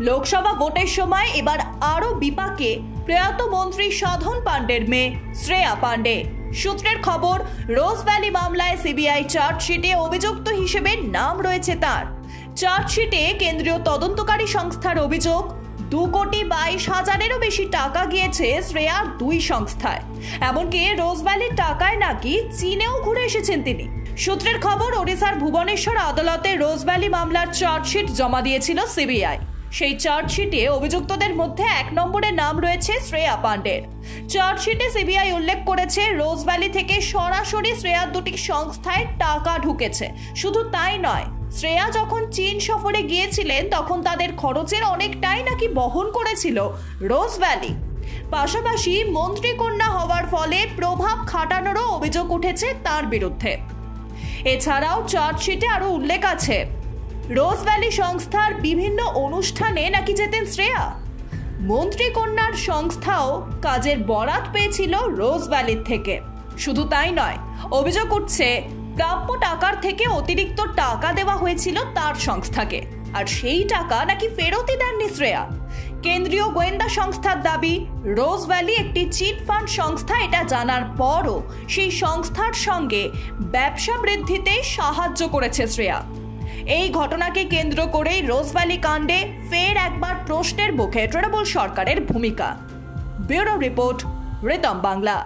লোকসভা ভোটের সময় এবার আরও বিপাকে প্রয়াত মন্ত্রী সাধন পাণ্ডের মেয়ে শ্রেয়া পাণ্ডে। সূত্রের খবর, রোজ ভ্যালি মামলায় সিবিআই চার্জশিটে অভিযুক্ত হিসেবে নাম রয়েছে তার। চার্জশিটে কেন্দ্রীয় তদন্তকারী সংস্থার অভিযোগ, 2,22,00,000-এরও বেশি টাকা গিয়েছে শ্রেয়ার দুই সংস্থায়। এমনকি রোজ ভ্যালির টাকায় নাকি চীনেও ঘুরে এসেছেন তিনি। সূত্রের খবর, ওড়িশার ভুবনেশ্বর আদালতে রোজ ভ্যালি মামলার চার্জশিট জমা দিয়েছিল সিবিআই। সেই চার্জশিটে অভিযুক্তদের মধ্যে 1 নম্বরে নাম রয়েছে শ্রেয়া পাণ্ডের। চার্জশিটে সিবিআই উল্লেখ করেছে, রোজ ভ্যালি থেকে সরাসরি শ্রেয়ার দুটি সংস্থায় টাকা ঢুকেছে। শুধু তাই নয়, শ্রেয়া যখন চীন সফরে গিয়েছিলেন তখন তাদের খরচের অনেকটাই নাকি বহন করেছিল রোজ ভ্যালি। পাশাপাশি মন্ত্রী কন্যা হওয়ার ফলে প্রভাব খাটানোরও অভিযোগ উঠেছে তার বিরুদ্ধে। এছাড়াও চার্জশিটে আরও উল্লেখ আছে, রোজ ভ্যালি সংস্থার বিভিন্ন অনুষ্ঠানে নাকি যেতেন শ্রেয়া। মন্ত্রী কন্যার সংস্থাও কাজের বরাত পেয়েছিল রোজ ভ্যালির থেকে। শুধু তাই নয়, অভিযোগ উঠছে প্রাপ্য টাকার থেকে অতিরিক্ত টাকা দেওয়া হয়েছিল তার সংস্থাকে, আর সেই টাকা নাকি ফেরতই দেননি শ্রেয়া। কেন্দ্রীয় গোয়েন্দা সংস্থার দাবি, রোজ ভ্যালি একটি চিট ফান্ড সংস্থা। এটা জানার পরও সেই সংস্থার সঙ্গে ব্যবসা বৃদ্ধিতে সাহায্য করেছে শ্রেয়া। এই ঘটনাকে কেন্দ্র করেই রোজ ভ্যালি কাণ্ডে ফের একবার প্রশ্নের মুখে তৃণমূল সরকারের ভূমিকা। Bureau report, Ritam Bangla.